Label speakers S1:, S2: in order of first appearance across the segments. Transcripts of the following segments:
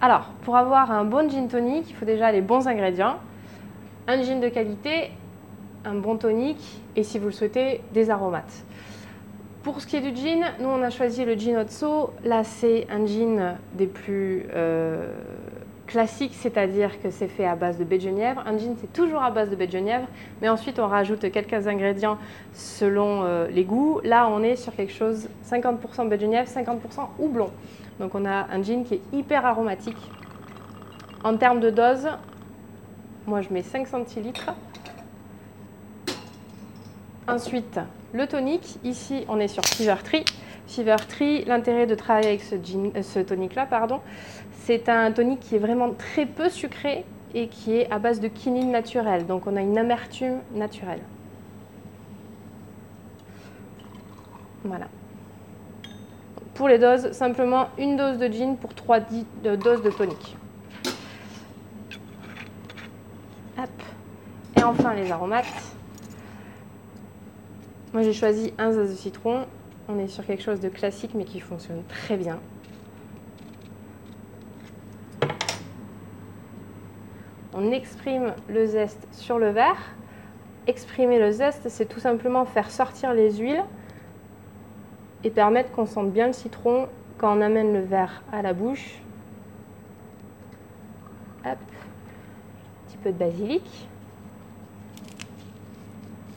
S1: Alors, pour avoir un bon gin tonic, il faut déjà les bons ingrédients. Un gin de qualité, un bon tonic et si vous le souhaitez, des aromates. Pour ce qui est du gin, nous on a choisi le gin Otso. Là c'est un gin des plus classiques, c'est-à-dire que c'est fait à base de baie de genièvre. Un gin c'est toujours à base de baie de genièvre, mais ensuite on rajoute quelques ingrédients selon les goûts. Là on est sur quelque chose 50% baie de genièvre, 50% houblon. Donc on a un gin qui est hyper aromatique. En termes de dose, moi je mets 5 centilitres. Ensuite, le tonic, ici on est sur Fever Tree. Fever Tree, l'intérêt de travailler avec ce tonic-là, c'est un tonic qui est vraiment très peu sucré et qui est à base de quinine naturelle. Donc on a une amertume naturelle. Voilà. Pour les doses, simplement une dose de gin pour 3 doses de tonic. Hop. Et enfin les aromates. Moi j'ai choisi un zeste de citron. On est sur quelque chose de classique mais qui fonctionne très bien. On exprime le zeste sur le verre. Exprimer le zeste, c'est tout simplement faire sortir les huiles et permettre qu'on sente bien le citron quand on amène le verre à la bouche. Hop. Un petit peu de basilic.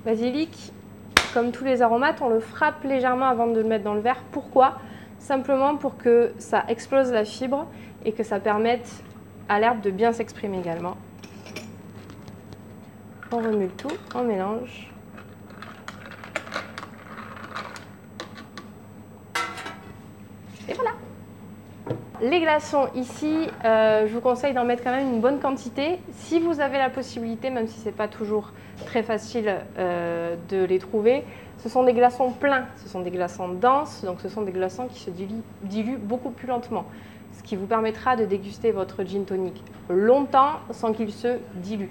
S1: Basilic, comme tous les aromates, on le frappe légèrement avant de le mettre dans le verre. Pourquoi? Simplement pour que ça explose la fibre et que ça permette à l'herbe de bien s'exprimer également. On remue le tout, on mélange. Et voilà. Les glaçons ici, je vous conseille d'en mettre quand même une bonne quantité. Si vous avez la possibilité, même si ce n'est pas toujours très facile de les trouver, ce sont des glaçons pleins, ce sont des glaçons denses, donc ce sont des glaçons qui se diluent beaucoup plus lentement. Ce qui vous permettra de déguster votre gin tonic longtemps sans qu'il se dilue.